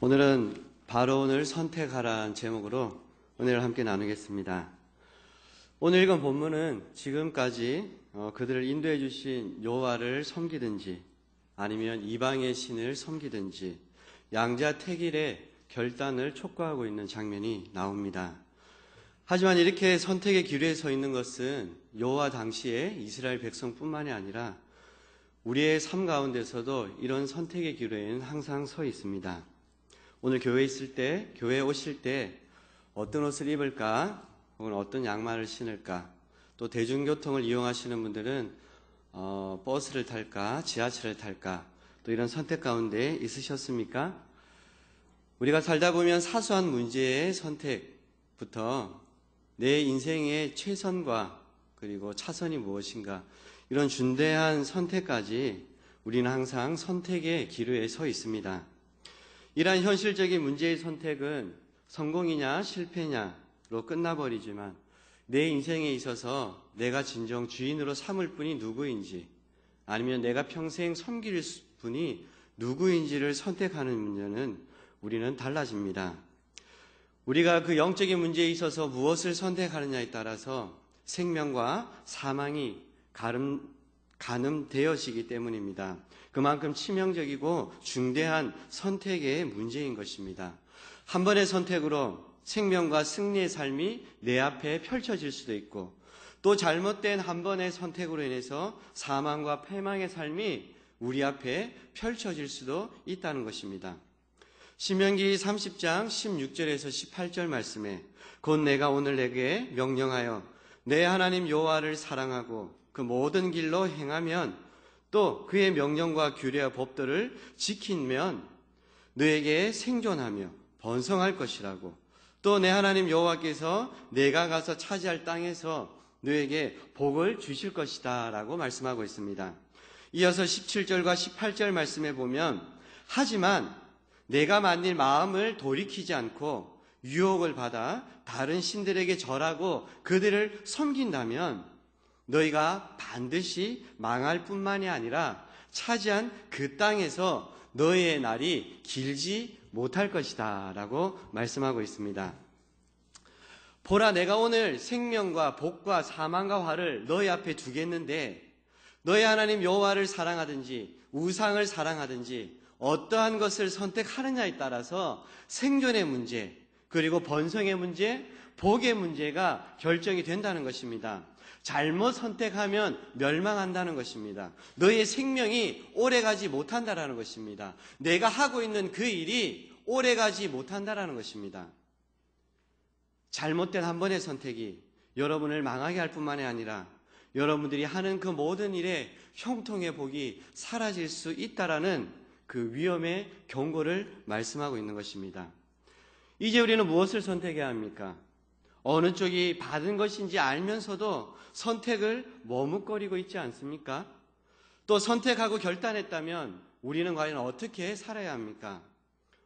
오늘은 바로온을 선택하라는 제목으로 은혜를 함께 나누겠습니다. 오늘 읽은 본문은 지금까지 그들을 인도해 주신 여호와를 섬기든지 아니면 이방의 신을 섬기든지 양자택일의 결단을 촉구하고 있는 장면이 나옵니다. 하지만 이렇게 선택의 기로에 서 있는 것은 여호와 당시에 이스라엘 백성뿐만이 아니라 우리의 삶 가운데서도 이런 선택의 기로에는 항상 서 있습니다. 오늘 교회에 있을 때, 교회에 오실 때 어떤 옷을 입을까, 혹은 어떤 양말을 신을까, 또 대중교통을 이용하시는 분들은 버스를 탈까, 지하철을 탈까, 또 이런 선택 가운데 있으셨습니까? 우리가 살다 보면 사소한 문제의 선택부터 내 인생의 최선과 그리고 차선이 무엇인가, 이런 중대한 선택까지 우리는 항상 선택의 기로에 서 있습니다. 이러한 현실적인 문제의 선택은 성공이냐 실패냐로 끝나버리지만 내 인생에 있어서 내가 진정 주인으로 삼을 분이 누구인지 아니면 내가 평생 섬길 분이 누구인지를 선택하는 문제는 우리는 달라집니다. 우리가 그 영적인 문제에 있어서 무엇을 선택하느냐에 따라서 생명과 사망이 가늠되어지기 때문입니다. 그만큼 치명적이고 중대한 선택의 문제인 것입니다. 한 번의 선택으로 생명과 승리의 삶이 내 앞에 펼쳐질 수도 있고 또 잘못된 한 번의 선택으로 인해서 사망과 패망의 삶이 우리 앞에 펼쳐질 수도 있다는 것입니다. 신명기 30장 16절에서 18절 말씀에 곧 내가 오늘 내게 명령하여 내 하나님 여호와를 사랑하고 그 모든 길로 행하면 또 그의 명령과 규례와 법도를 지키면 너에게 생존하며 번성할 것이라고 또 내 하나님 여호와께서 내가 가서 차지할 땅에서 너에게 복을 주실 것이다 라고 말씀하고 있습니다. 이어서 17절과 18절 말씀에 보면 하지만 내가 만일 마음을 돌이키지 않고 유혹을 받아 다른 신들에게 절하고 그들을 섬긴다면 너희가 반드시 망할 뿐만이 아니라 차지한 그 땅에서 너희의 날이 길지 못할 것이다 라고 말씀하고 있습니다. 보라 내가 오늘 생명과 복과 사망과 화를 너희 앞에 두겠는데 너희 하나님 여호와를 사랑하든지 우상을 사랑하든지 어떠한 것을 선택하느냐에 따라서 생존의 문제 그리고 번성의 문제, 복의 문제가 결정이 된다는 것입니다. 잘못 선택하면 멸망한다는 것입니다. 너희의 생명이 오래가지 못한다는 것입니다. 내가 하고 있는 그 일이 오래가지 못한다는 것입니다. 잘못된 한 번의 선택이 여러분을 망하게 할 뿐만이 아니라 여러분들이 하는 그 모든 일에 형통의 복이 사라질 수 있다는 그 위험의 경고를 말씀하고 있는 것입니다. 이제 우리는 무엇을 선택해야 합니까? 어느 쪽이 받은 것인지 알면서도 선택을 머뭇거리고 있지 않습니까? 또 선택하고 결단했다면 우리는 과연 어떻게 살아야 합니까?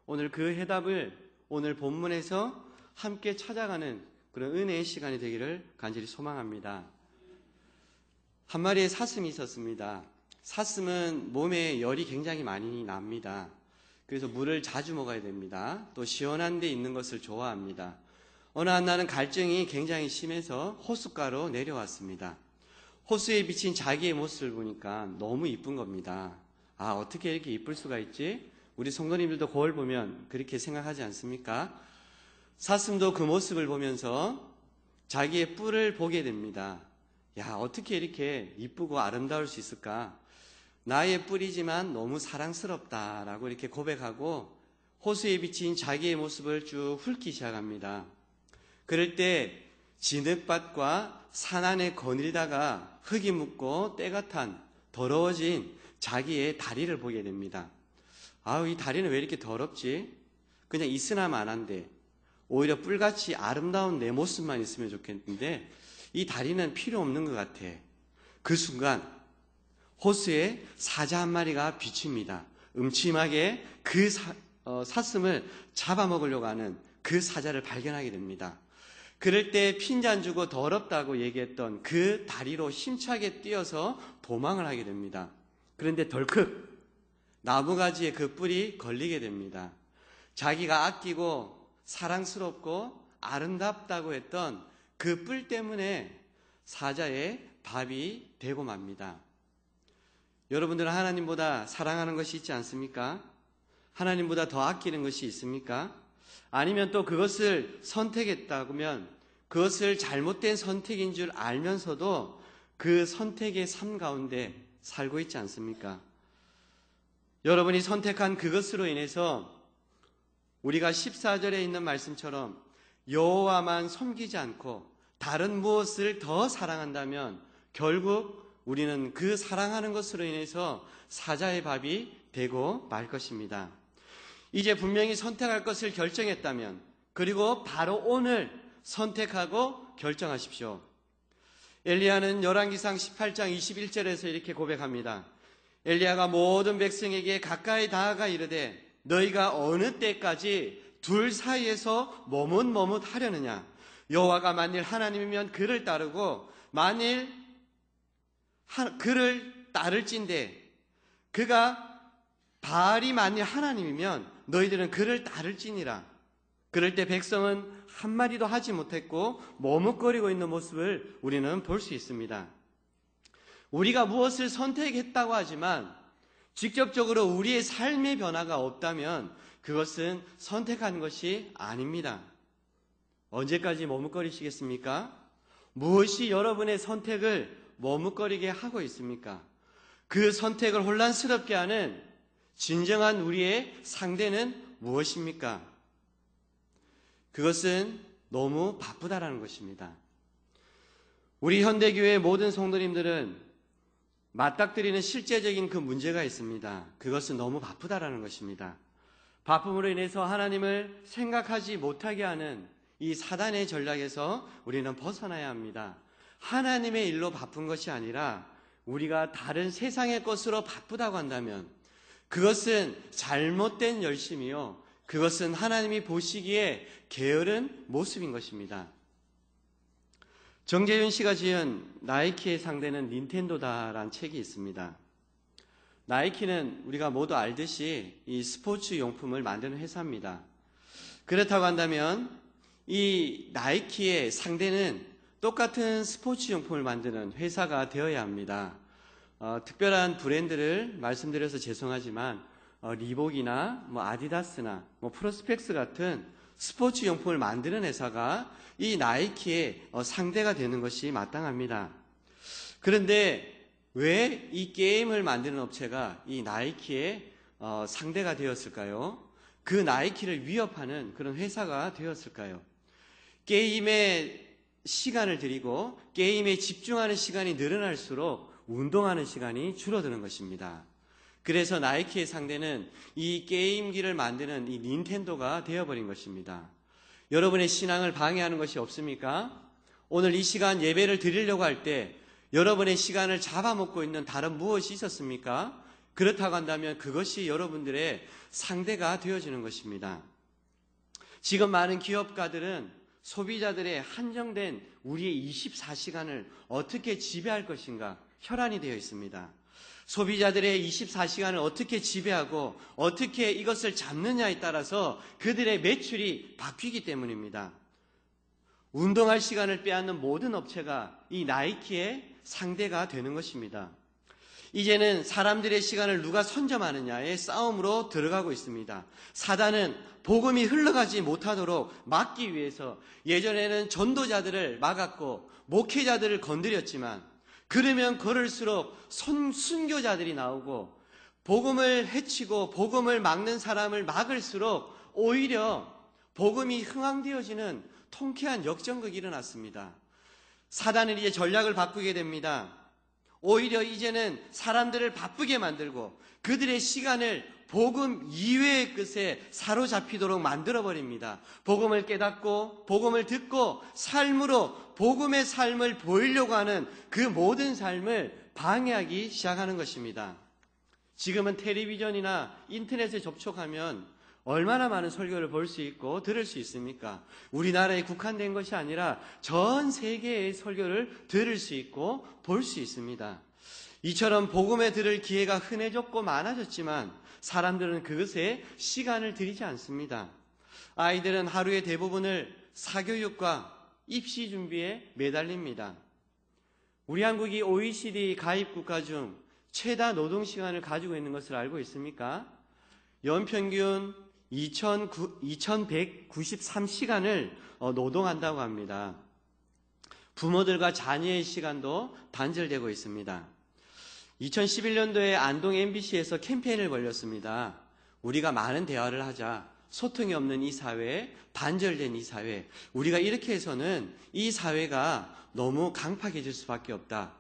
오늘 그 해답을 오늘 본문에서 함께 찾아가는 그런 은혜의 시간이 되기를 간절히 소망합니다. 한 마리의 사슴이 있었습니다. 사슴은 몸에 열이 굉장히 많이 납니다. 그래서 물을 자주 먹어야 됩니다. 또 시원한 데 있는 것을 좋아합니다. 어느 한 날은 갈증이 굉장히 심해서 호숫가로 내려왔습니다. 호수에 비친 자기의 모습을 보니까 너무 이쁜 겁니다. 아, 어떻게 이렇게 이쁠 수가 있지? 우리 성도님들도 거울 보면 그렇게 생각하지 않습니까? 사슴도 그 모습을 보면서 자기의 뿔을 보게 됩니다. 야, 어떻게 이렇게 이쁘고 아름다울 수 있을까? 나의 뿔이지만 너무 사랑스럽다라고 이렇게 고백하고 호수에 비친 자기의 모습을 쭉 훑기 시작합니다. 그럴 때 진흙밭과 산 안에 거닐다가 흙이 묻고 때가 탄 더러워진 자기의 다리를 보게 됩니다. 아우, 이 다리는 왜 이렇게 더럽지? 그냥 있으나 마나인데 오히려 뿔같이 아름다운 내 모습만 있으면 좋겠는데 이 다리는 필요 없는 것 같아. 그 순간 호수에 사자 한 마리가 비칩니다. 음침하게 그 사슴을 잡아먹으려고 하는 그 사자를 발견하게 됩니다. 그럴 때 핀잔 주고 더럽다고 얘기했던 그 다리로 힘차게 뛰어서 도망을 하게 됩니다. 그런데 덜컥 나무가지에 그 뿔이 걸리게 됩니다. 자기가 아끼고 사랑스럽고 아름답다고 했던 그 뿔 때문에 사자의 밥이 되고 맙니다. 여러분들은 하나님보다 사랑하는 것이 있지 않습니까? 하나님보다 더 아끼는 것이 있습니까? 아니면 또 그것을 선택했다면 그것을 잘못된 선택인 줄 알면서도 그 선택의 삶 가운데 살고 있지 않습니까? 여러분이 선택한 그것으로 인해서 우리가 14절에 있는 말씀처럼 여호와만 섬기지 않고 다른 무엇을 더 사랑한다면 결국 우리는 그 사랑하는 것으로 인해서 사자의 밥이 되고 말 것입니다. 이제 분명히 선택할 것을 결정했다면 그리고 바로 오늘 선택하고 결정하십시오. 엘리야는 열왕기상 18장 21절에서 이렇게 고백합니다. 엘리야가 모든 백성에게 가까이 다가가 이르되 너희가 어느 때까지 둘 사이에서 머뭇머뭇하려느냐. 여호와가 만일 하나님이면 그를 따르고 만일 그를 따를진대 그가 바알이 만일 하나님이면 너희들은 그를 따를지니라. 그럴 때 백성은 한마디도 하지 못했고 머뭇거리고 있는 모습을 우리는 볼 수 있습니다. 우리가 무엇을 선택했다고 하지만 직접적으로 우리의 삶의 변화가 없다면 그것은 선택한 것이 아닙니다. 언제까지 머뭇거리시겠습니까? 무엇이 여러분의 선택을 머뭇거리게 하고 있습니까? 그 선택을 혼란스럽게 하는 진정한 우리의 상대는 무엇입니까? 그것은 너무 바쁘다라는 것입니다. 우리 현대교회의 모든 성도님들은 맞닥뜨리는 실제적인 그 문제가 있습니다. 그것은 너무 바쁘다라는 것입니다. 바쁨으로 인해서 하나님을 생각하지 못하게 하는 이 사단의 전략에서 우리는 벗어나야 합니다. 하나님의 일로 바쁜 것이 아니라 우리가 다른 세상의 것으로 바쁘다고 한다면 그것은 잘못된 열심이요. 그것은 하나님이 보시기에 게으른 모습인 것입니다. 정재윤 씨가 지은 나이키의 상대는 닌텐도다라는 책이 있습니다. 나이키는 우리가 모두 알듯이 이 스포츠 용품을 만드는 회사입니다. 그렇다고 한다면 이 나이키의 상대는 똑같은 스포츠 용품을 만드는 회사가 되어야 합니다. 특별한 브랜드를 말씀드려서 죄송하지만 리복이나 아디다스나 프로스펙스 같은 스포츠 용품을 만드는 회사가 이 나이키의 상대가 되는 것이 마땅합니다. 그런데 왜 이 게임을 만드는 업체가 이 나이키의 상대가 되었을까요? 그 나이키를 위협하는 그런 회사가 되었을까요? 게임에 시간을 들이고 게임에 집중하는 시간이 늘어날수록 운동하는 시간이 줄어드는 것입니다. 그래서 나이키의 상대는 이 게임기를 만드는 이 닌텐도가 되어버린 것입니다. 여러분의 신앙을 방해하는 것이 없습니까? 오늘 이 시간 예배를 드리려고 할 때 여러분의 시간을 잡아먹고 있는 다른 무엇이 있었습니까? 그렇다고 한다면 그것이 여러분들의 상대가 되어지는 것입니다. 지금 많은 기업가들은 소비자들의 한정된 우리의 24시간을 어떻게 지배할 것인가 혈안이 되어 있습니다. 소비자들의 24시간을 어떻게 지배하고 어떻게 이것을 잡느냐에 따라서 그들의 매출이 바뀌기 때문입니다. 운동할 시간을 빼앗는 모든 업체가 이 나이키의 상대가 되는 것입니다. 이제는 사람들의 시간을 누가 선점하느냐의 싸움으로 들어가고 있습니다. 사단은 복음이 흘러가지 못하도록 막기 위해서 예전에는 전도자들을 막았고 목회자들을 건드렸지만 그러면 그럴수록 순교자들이 나오고 복음을 해치고 복음을 막는 사람을 막을수록 오히려 복음이 흥황되어지는 통쾌한 역전극이 일어났습니다. 사단은 이제 전략을 바꾸게 됩니다. 오히려 이제는 사람들을 바쁘게 만들고 그들의 시간을 복음 이외의 것에 사로잡히도록 만들어버립니다. 복음을 깨닫고 복음을 듣고 삶으로 복음의 삶을 보이려고 하는 그 모든 삶을 방해하기 시작하는 것입니다. 지금은 텔레비전이나 인터넷에 접촉하면 얼마나 많은 설교를 볼 수 있고 들을 수 있습니까? 우리나라에 국한된 것이 아니라 전 세계의 설교를 들을 수 있고 볼 수 있습니다. 이처럼 복음에 들을 기회가 흔해졌고 많아졌지만 사람들은 그것에 시간을 들이지 않습니다. 아이들은 하루의 대부분을 사교육과 입시 준비에 매달립니다. 우리 한국이 OECD 가입 국가 중 최다 노동시간을 가지고 있는 것을 알고 있습니까? 연평균 2193시간을 노동한다고 합니다. 부모들과 자녀의 시간도 단절되고 있습니다. 2011년도에 안동 MBC에서 캠페인을 벌였습니다. 우리가 많은 대화를 하자. 소통이 없는 이 사회, 단절된 이 사회, 우리가 이렇게 해서는 이 사회가 너무 강팍해질 수밖에 없다.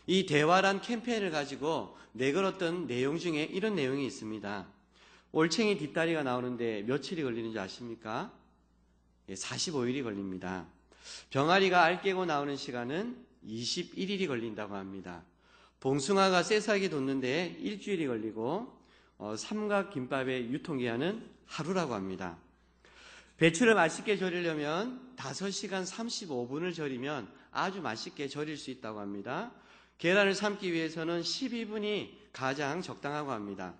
이 대화란 캠페인을 가지고 내걸었던 내용 중에 이런 내용이 있습니다. 올챙이 뒷다리가 나오는데 며칠이 걸리는지 아십니까? 45일이 걸립니다. 병아리가 알 깨고 나오는 시간은 21일이 걸린다고 합니다. 봉숭아가 새싹이 돋는데 일주일이 걸리고 삼각김밥의 유통기한은 하루라고 합니다. 배추를 맛있게 절이려면 5시간 35분을 절이면 아주 맛있게 절일 수 있다고 합니다. 계란을 삶기 위해서는 12분이 가장 적당하고 합니다.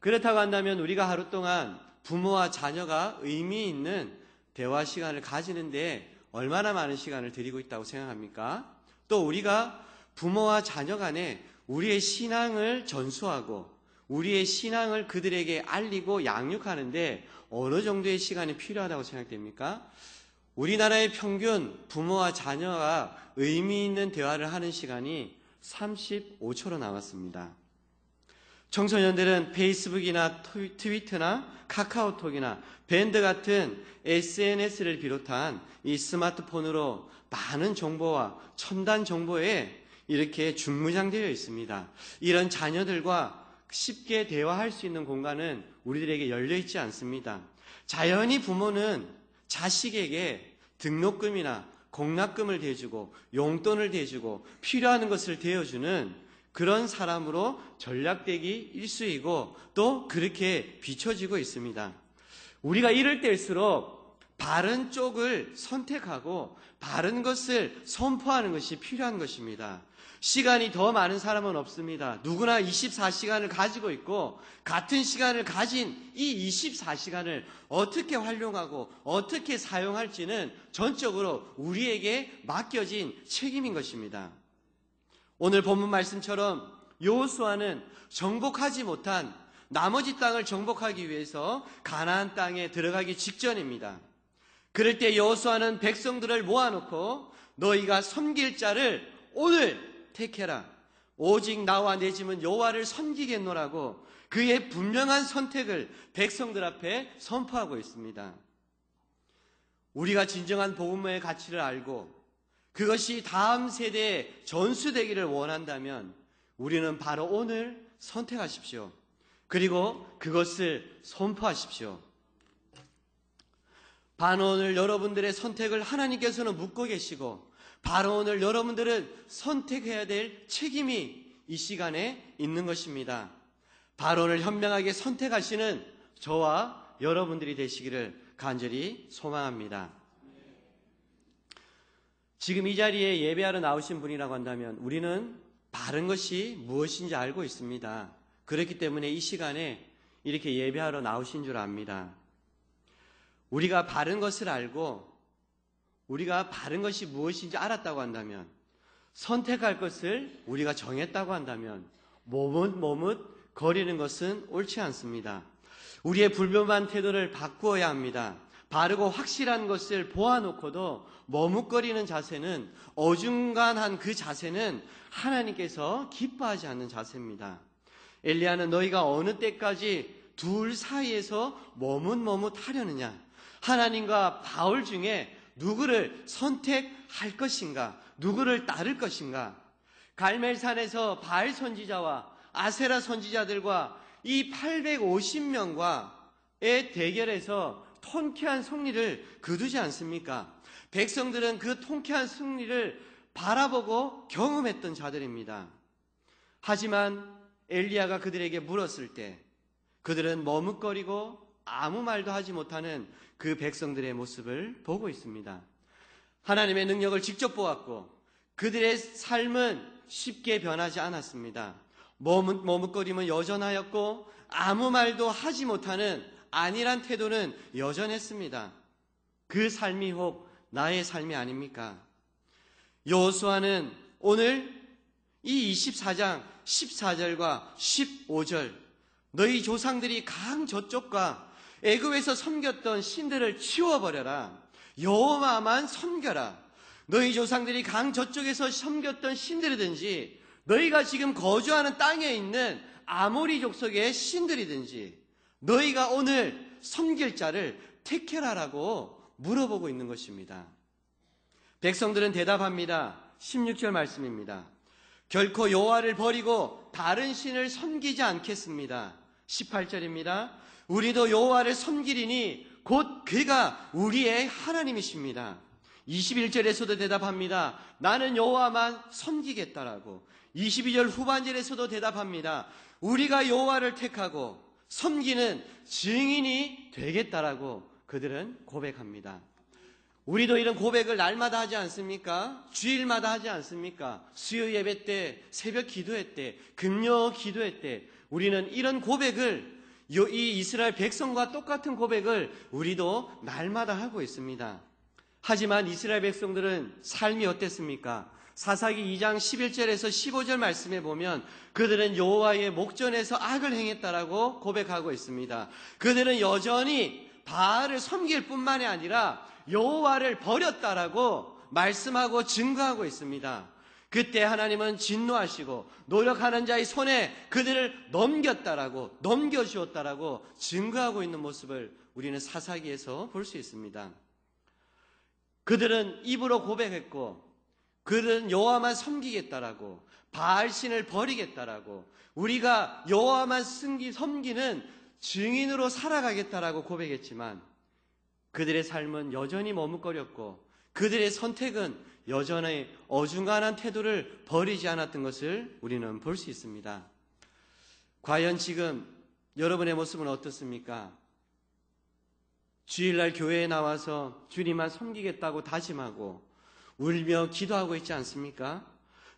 그렇다고 한다면 우리가 하루 동안 부모와 자녀가 의미 있는 대화 시간을 가지는데 얼마나 많은 시간을 들이고 있다고 생각합니까? 또 우리가 부모와 자녀 간에 우리의 신앙을 전수하고 우리의 신앙을 그들에게 알리고 양육하는데 어느 정도의 시간이 필요하다고 생각됩니까? 우리나라의 평균 부모와 자녀가 의미 있는 대화를 하는 시간이 35초로 나왔습니다. 청소년들은 페이스북이나 트위터나 카카오톡이나 밴드 같은 SNS를 비롯한 이 스마트폰으로 많은 정보와 첨단 정보에 이렇게 중무장되어 있습니다. 이런 자녀들과 쉽게 대화할 수 있는 공간은 우리들에게 열려 있지 않습니다. 자연히 부모는 자식에게 등록금이나 공납금을 대주고 용돈을 대주고 필요한 것을 대어주는 그런 사람으로 전략되기 일쑤이고 또 그렇게 비춰지고 있습니다. 우리가 이럴 때일수록 바른 쪽을 선택하고 바른 것을 선포하는 것이 필요한 것입니다. 시간이 더 많은 사람은 없습니다. 누구나 24시간을 가지고 있고 같은 시간을 가진 이 24시간을 어떻게 활용하고 어떻게 사용할지는 전적으로 우리에게 맡겨진 책임인 것입니다. 오늘 본문 말씀처럼 여호수아는 정복하지 못한 나머지 땅을 정복하기 위해서 가나안 땅에 들어가기 직전입니다. 그럴 때 여호수아는 백성들을 모아놓고 너희가 섬길 자를 오늘 택해라. 오직 나와 내 집은 여호와를 섬기겠노라고 그의 분명한 선택을 백성들 앞에 선포하고 있습니다. 우리가 진정한 복음의 가치를 알고 그것이 다음 세대에 전수되기를 원한다면 우리는 바로 오늘 선택하십시오. 그리고 그것을 선포하십시오. 바로 오늘 여러분들의 선택을 하나님께서는 묻고 계시고 바로 오늘 여러분들은 선택해야 될 책임이 이 시간에 있는 것입니다. 바로 오늘 현명하게 선택하시는 저와 여러분들이 되시기를 간절히 소망합니다. 지금 이 자리에 예배하러 나오신 분이라고 한다면 우리는 바른 것이 무엇인지 알고 있습니다. 그렇기 때문에 이 시간에 이렇게 예배하러 나오신 줄 압니다. 우리가 바른 것을 알고 우리가 바른 것이 무엇인지 알았다고 한다면 선택할 것을 우리가 정했다고 한다면 머뭇 거리는 것은 옳지 않습니다. 우리의 불변한 태도를 바꾸어야 합니다. 바르고 확실한 것을 보아놓고도 머뭇거리는 자세는 어중간한 그 자세는 하나님께서 기뻐하지 않는 자세입니다. 엘리야는 너희가 어느 때까지 둘 사이에서 머뭇하려느냐 하나님과 바울 중에 누구를 선택할 것인가 누구를 따를 것인가 갈멜산에서 바알 선지자와 아세라 선지자들과 이 850명과의 대결에서 통쾌한 승리를 거두지 않습니까? 백성들은 그 통쾌한 승리를 바라보고 경험했던 자들입니다. 하지만 엘리야가 그들에게 물었을 때 그들은 머뭇거리고 아무 말도 하지 못하는 그 백성들의 모습을 보고 있습니다. 하나님의 능력을 직접 보았고 그들의 삶은 쉽게 변하지 않았습니다. 머뭇거림은 여전하였고 아무 말도 하지 못하는 안일한 태도는 여전했습니다. 그 삶이 혹 나의 삶이 아닙니까? 여호수아는 오늘 이 24장 14절과 15절 너희 조상들이 강 저쪽과 애굽에서 섬겼던 신들을 치워버려라. 여호와만 섬겨라. 너희 조상들이 강 저쪽에서 섬겼던 신들이든지 너희가 지금 거주하는 땅에 있는 아모리 족속의 신들이든지 너희가 오늘 섬길 자를 택해라라고 물어보고 있는 것입니다. 백성들은 대답합니다. 16절 말씀입니다. 결코 여호와를 버리고 다른 신을 섬기지 않겠습니다. 18절입니다. 우리도 여호와를 섬기리니 곧 그가 우리의 하나님이십니다. 21절에서도 대답합니다. 나는 여호와만 섬기겠다라고. 22절 후반절에서도 대답합니다. 우리가 여호와를 택하고 섬기는 증인이 되겠다라고 그들은 고백합니다. 우리도 이런 고백을 날마다 하지 않습니까? 주일마다 하지 않습니까? 수요 예배 때, 새벽 기도회 때, 금요 기도회 때 우리는 이런 고백을 이 이스라엘 백성과 똑같은 고백을 우리도 날마다 하고 있습니다. 하지만 이스라엘 백성들은 삶이 어땠습니까? 사사기 2장 11절에서 15절 말씀에 보면 그들은 여호와의 목전에서 악을 행했다라고 고백하고 있습니다. 그들은 여전히 바알을 섬길 뿐만이 아니라 여호와를 버렸다라고 말씀하고 증거하고 있습니다. 그때 하나님은 진노하시고 노력하는 자의 손에 그들을 넘겨주었다라고 증거하고 있는 모습을 우리는 사사기에서 볼 수 있습니다. 그들은 입으로 고백했고 그들은 여호와만 섬기겠다라고 바알신을 버리겠다라고 우리가 여호와만 섬기는 증인으로 살아가겠다라고 고백했지만 그들의 삶은 여전히 머뭇거렸고 그들의 선택은 여전히 어중간한 태도를 버리지 않았던 것을 우리는 볼 수 있습니다. 과연 지금 여러분의 모습은 어떻습니까? 주일날 교회에 나와서 주님만 섬기겠다고 다짐하고 울며 기도하고 있지 않습니까?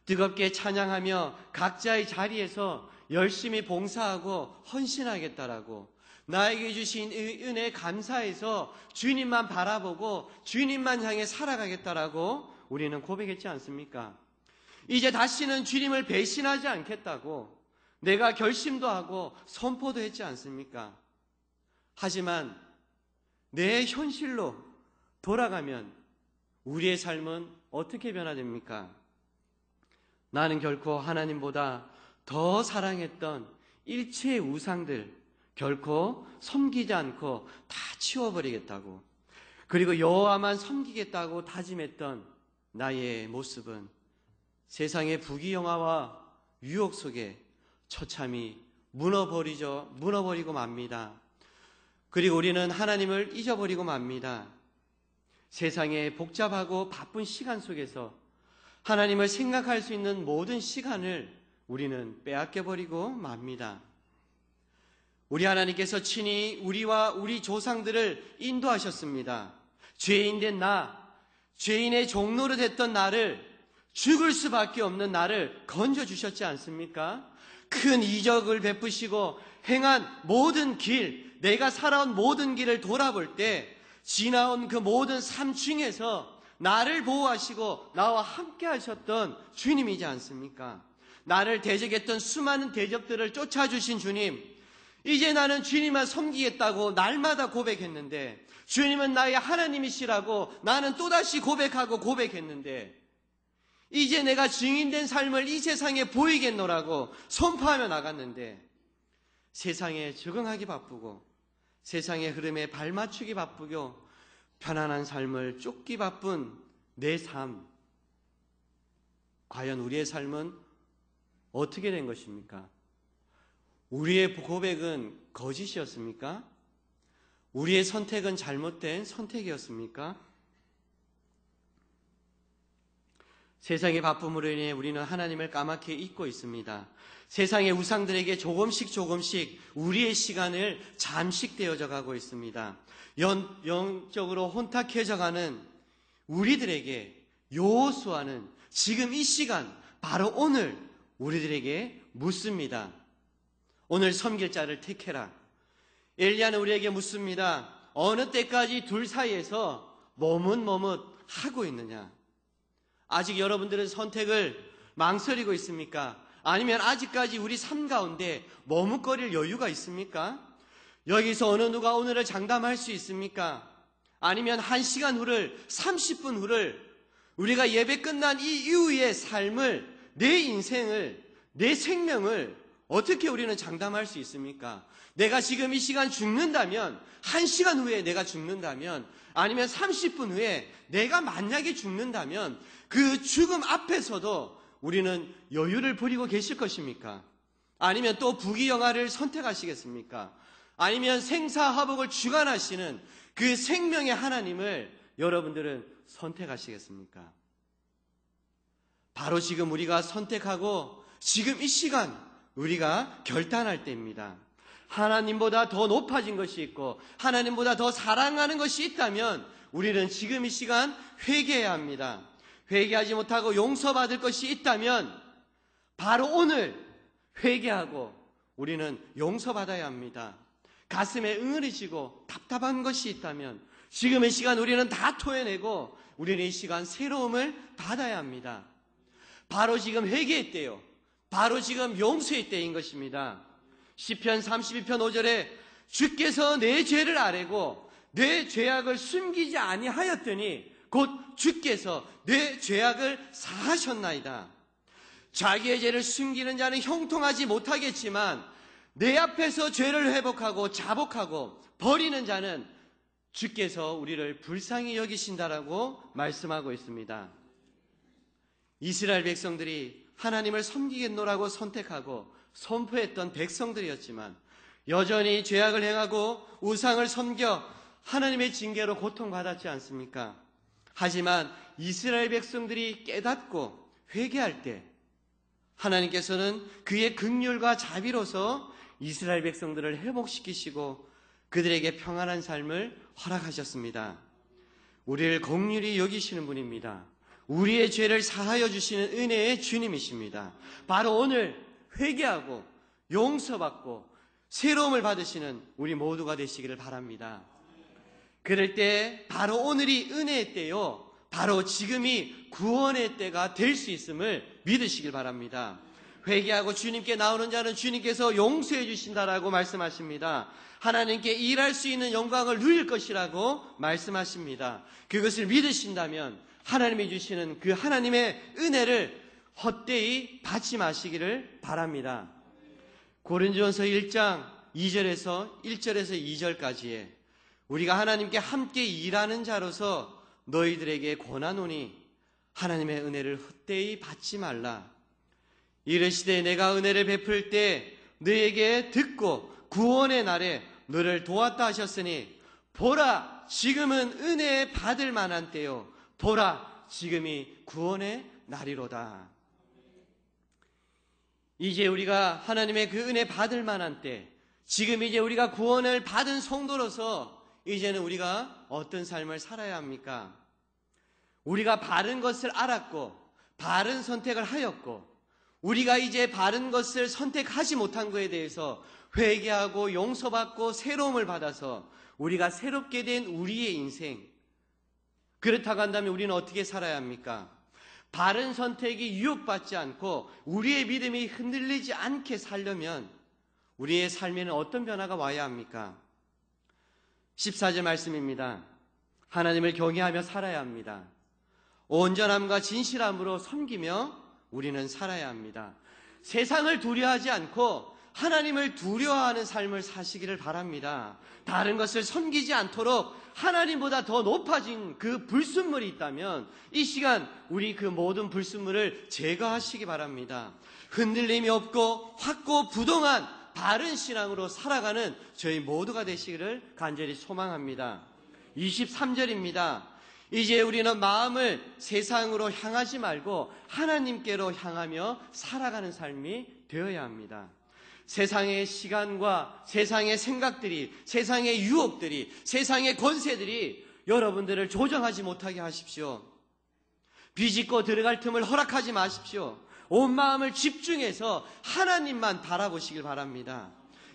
뜨겁게 찬양하며 각자의 자리에서 열심히 봉사하고 헌신하겠다라고 나에게 주신 은혜에 감사해서 주님만 바라보고 주님만 향해 살아가겠다라고 우리는 고백했지 않습니까? 이제 다시는 주님을 배신하지 않겠다고 내가 결심도 하고 선포도 했지 않습니까? 하지만 내 현실로 돌아가면 우리의 삶은 어떻게 변화됩니까? 나는 결코 하나님보다 더 사랑했던 일체의 우상들 결코 섬기지 않고 다 치워버리겠다고 그리고 여호와만 섬기겠다고 다짐했던 나의 모습은 세상의 부귀영화와 유혹 속에 처참히 무너버리고 맙니다. 그리고 우리는 하나님을 잊어버리고 맙니다. 세상의 복잡하고 바쁜 시간 속에서 하나님을 생각할 수 있는 모든 시간을 우리는 빼앗겨버리고 맙니다. 우리 하나님께서 친히 우리와 우리 조상들을 인도하셨습니다. 죄인된 죄인의 종로로 됐던 나를 죽을 수밖에 없는 나를 건져주셨지 않습니까? 큰 이적을 베푸시고 행한 모든 길, 내가 살아온 모든 길을 돌아볼 때 지나온 그 모든 삶 중에서 나를 보호하시고 나와 함께 하셨던 주님이지 않습니까? 나를 대적했던 수많은 대적들을 쫓아주신 주님, 이제 나는 주님만 섬기겠다고 날마다 고백했는데 주님은 나의 하나님이시라고 나는 또다시 고백했는데 이제 내가 증인된 삶을 이 세상에 보이겠노라고 선포하며 나갔는데 세상에 적응하기 바쁘고 세상의 흐름에 발맞추기 바쁘고 편안한 삶을 쫓기 바쁜 내 삶, 과연 우리의 삶은 어떻게 된 것입니까? 우리의 고백은 거짓이었습니까? 우리의 선택은 잘못된 선택이었습니까? 세상의 바쁨으로 인해 우리는 하나님을 까맣게 잊고 있습니다. 세상의 우상들에게 조금씩 우리의 시간을 잠식되어져 가고 있습니다. 영적으로 혼탁해져 가는 우리들에게 여호수아는 지금 이 시간, 바로 오늘 우리들에게 묻습니다. 오늘 섬길 자를 택해라. 엘리야는 우리에게 묻습니다. 어느 때까지 둘 사이에서 머뭇머뭇하고 있느냐? 아직 여러분들은 선택을 망설이고 있습니까? 아니면 아직까지 우리 삶 가운데 머뭇거릴 여유가 있습니까? 여기서 어느 누가 오늘을 장담할 수 있습니까? 아니면 1시간 후를, 30분 후를, 우리가 예배 끝난 이 이후의 삶을, 내 인생을, 내 생명을 어떻게 우리는 장담할 수 있습니까? 내가 지금 이 시간 죽는다면, 1시간 후에 내가 죽는다면, 아니면 30분 후에 내가 만약에 죽는다면 그 죽음 앞에서도 우리는 여유를 부리고 계실 것입니까? 아니면 또 부귀영화를 선택하시겠습니까? 아니면 생사화복을 주관하시는 그 생명의 하나님을 여러분들은 선택하시겠습니까? 바로 지금 우리가 선택하고 지금 이 시간 우리가 결단할 때입니다. 하나님보다 더 높아진 것이 있고 하나님보다 더 사랑하는 것이 있다면 우리는 지금 이 시간 회개해야 합니다. 회개하지 못하고 용서받을 것이 있다면 바로 오늘 회개하고 우리는 용서받아야 합니다. 가슴에 응어리지고 답답한 것이 있다면 지금 이 시간 우리는 다 토해내고 우리는 이 시간 새로움을 받아야 합니다. 바로 지금 회개의 때요. 바로 지금 용서의 때인 것입니다. 시편 32편 5절에 주께서 내 죄를 아뢰고 내 죄악을 숨기지 아니하였더니 곧 주께서 내 죄악을 사하셨나이다. 자기의 죄를 숨기는 자는 형통하지 못하겠지만 내 앞에서 죄를 회복하고 자복하고 버리는 자는 주께서 우리를 불쌍히 여기신다라고 말씀하고 있습니다. 이스라엘 백성들이 하나님을 섬기겠노라고 선택하고 선포했던 백성들이었지만 여전히 죄악을 행하고 우상을 섬겨 하나님의 징계로 고통받았지 않습니까? 하지만 이스라엘 백성들이 깨닫고 회개할 때 하나님께서는 그의 긍휼과 자비로서 이스라엘 백성들을 회복시키시고 그들에게 평안한 삶을 허락하셨습니다. 우리를 긍휼히 여기시는 분입니다. 우리의 죄를 사하여 주시는 은혜의 주님이십니다. 바로 오늘 회개하고 용서받고 새로움을 받으시는 우리 모두가 되시기를 바랍니다. 그럴 때 바로 오늘이 은혜의 때요, 바로 지금이 구원의 때가 될 수 있음을 믿으시길 바랍니다. 회개하고 주님께 나오는 자는 주님께서 용서해 주신다라고 말씀하십니다. 하나님께 일할 수 있는 영광을 누릴 것이라고 말씀하십니다. 그것을 믿으신다면 하나님이 주시는 그 하나님의 은혜를 헛되이 받지 마시기를 바랍니다. 고린도전서 1장 2절에서 1절에서 2절까지에 우리가 하나님께 함께 일하는 자로서 너희들에게 권하노니 하나님의 은혜를 헛되이 받지 말라. 이르시되 내가 은혜를 베풀 때 너에게 듣고 구원의 날에 너를 도왔다 하셨으니 보라 지금은 은혜 받을 만한 때요 보라 지금이 구원의 날이로다. 이제 우리가 하나님의 그 은혜 받을 만한 때, 지금 이제 우리가 구원을 받은 성도로서 이제는 우리가 어떤 삶을 살아야 합니까? 우리가 바른 것을 알았고 바른 선택을 하였고 우리가 이제 바른 것을 선택하지 못한 것에 대해서 회개하고 용서받고 새로움을 받아서 우리가 새롭게 된 우리의 인생, 그렇다고 한다면 우리는 어떻게 살아야 합니까? 바른 선택이 유혹받지 않고 우리의 믿음이 흔들리지 않게 살려면 우리의 삶에는 어떤 변화가 와야 합니까? 14절 말씀입니다. 하나님을 경외하며 살아야 합니다. 온전함과 진실함으로 섬기며 우리는 살아야 합니다. 세상을 두려워하지 않고 하나님을 두려워하는 삶을 사시기를 바랍니다. 다른 것을 섬기지 않도록 하나님보다 더 높아진 그 불순물이 있다면 이 시간 우리 그 모든 불순물을 제거하시기 바랍니다. 흔들림이 없고 확고부동한 바른 신앙으로 살아가는 저희 모두가 되시기를 간절히 소망합니다. 23절입니다. 이제 우리는 마음을 세상으로 향하지 말고 하나님께로 향하며 살아가는 삶이 되어야 합니다. 세상의 시간과 세상의 생각들이, 세상의 유혹들이, 세상의 권세들이 여러분들을 조정하지 못하게 하십시오. 비집고 들어갈 틈을 허락하지 마십시오. 온 마음을 집중해서 하나님만 바라보시길 바랍니다.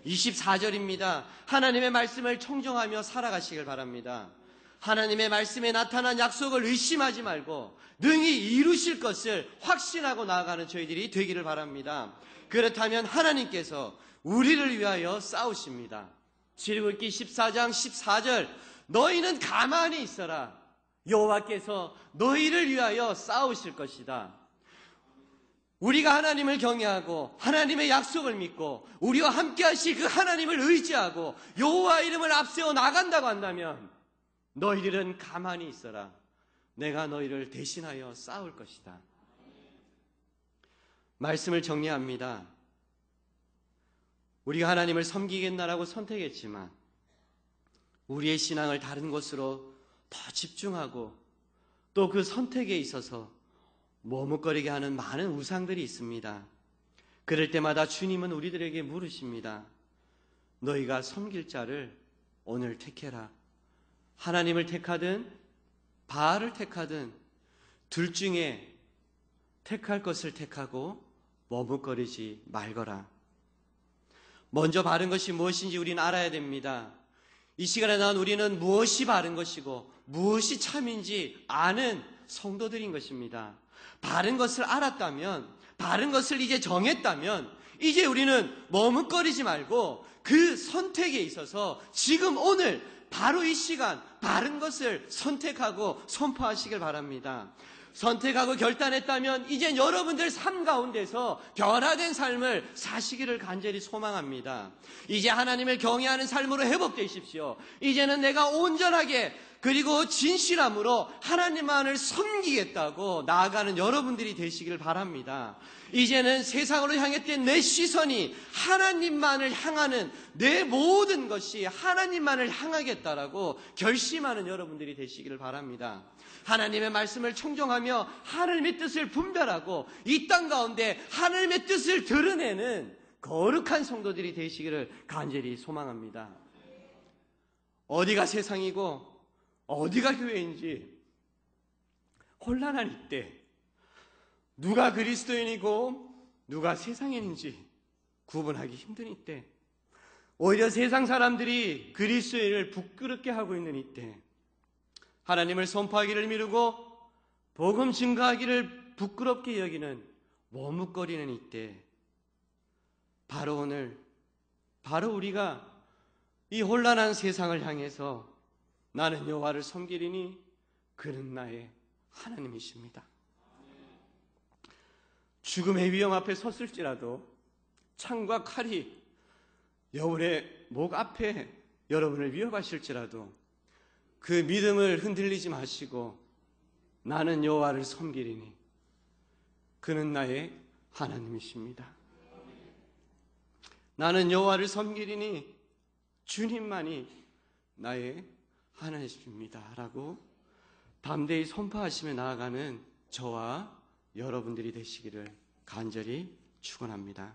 24절입니다. 하나님의 말씀을 청정하며 살아가시길 바랍니다. 하나님의 말씀에 나타난 약속을 의심하지 말고 능히 이루실 것을 확신하고 나아가는 저희들이 되기를 바랍니다. 그렇다면 하나님께서 우리를 위하여 싸우십니다. 출애굽기 14장 14절, 너희는 가만히 있어라. 여호와께서 너희를 위하여 싸우실 것이다. 우리가 하나님을 경외하고 하나님의 약속을 믿고 우리와 함께 하실 그 하나님을 의지하고 여호와 이름을 앞세워 나간다고 한다면 너희들은 가만히 있어라. 내가 너희를 대신하여 싸울 것이다. 말씀을 정리합니다. 우리가 하나님을 섬기겠나라고 선택했지만 우리의 신앙을 다른 곳으로 더 집중하고 또 그 선택에 있어서 머뭇거리게 하는 많은 우상들이 있습니다. 그럴 때마다 주님은 우리들에게 물으십니다. 너희가 섬길 자를 오늘 택해라. 하나님을 택하든 바알을 택하든 둘 중에 택할 것을 택하고 머뭇거리지 말거라. 먼저 바른 것이 무엇인지 우리는 알아야 됩니다. 이 시간에 난 우리는 무엇이 바른 것이고 무엇이 참인지 아는 성도들인 것입니다. 바른 것을 알았다면, 바른 것을 이제 정했다면 이제 우리는 머뭇거리지 말고 그 선택에 있어서 지금 오늘 바로 이 시간 바른 것을 선택하고 선포하시길 바랍니다. 선택하고 결단했다면 이제 여러분들 삶 가운데서 변화된 삶을 사시기를 간절히 소망합니다. 이제 하나님을 경외하는 삶으로 회복되십시오. 이제는 내가 온전하게 그리고 진실함으로 하나님만을 섬기겠다고 나아가는 여러분들이 되시길 바랍니다. 이제는 세상으로 향했던 내 시선이 하나님만을 향하는 내 모든 것이 하나님만을 향하겠다라고 결심하는 여러분들이 되시기를 바랍니다. 하나님의 말씀을 청정하며 하나님의 뜻을 분별하고 이 땅 가운데 하나님의 뜻을 드러내는 거룩한 성도들이 되시기를 간절히 소망합니다. 어디가 세상이고 어디가 교회인지 혼란한 이때 누가 그리스도인이고 누가 세상인인지 구분하기 힘든 이때 오히려 세상 사람들이 그리스도인을 부끄럽게 하고 있는 이때 하나님을 선포하기를 미루고 복음 증거하기를 부끄럽게 여기는 머뭇거리는 이때 바로 오늘 바로 우리가 이 혼란한 세상을 향해서 나는 여호와를 섬기리니 그는 나의 하나님이십니다. 죽음의 위험 앞에 섰을지라도 창과 칼이 여러분의 목 앞에 여러분을 위협하실지라도 그 믿음을 흔들리지 마시고 나는 여호와를 섬기리니 그는 나의 하나님이십니다. 나는 여호와를 섬기리니 주님만이 나의 하나님이십니다 라고 담대히 선포하시며 나아가는 저와 여러분들이 되시기를 간절히 축원합니다.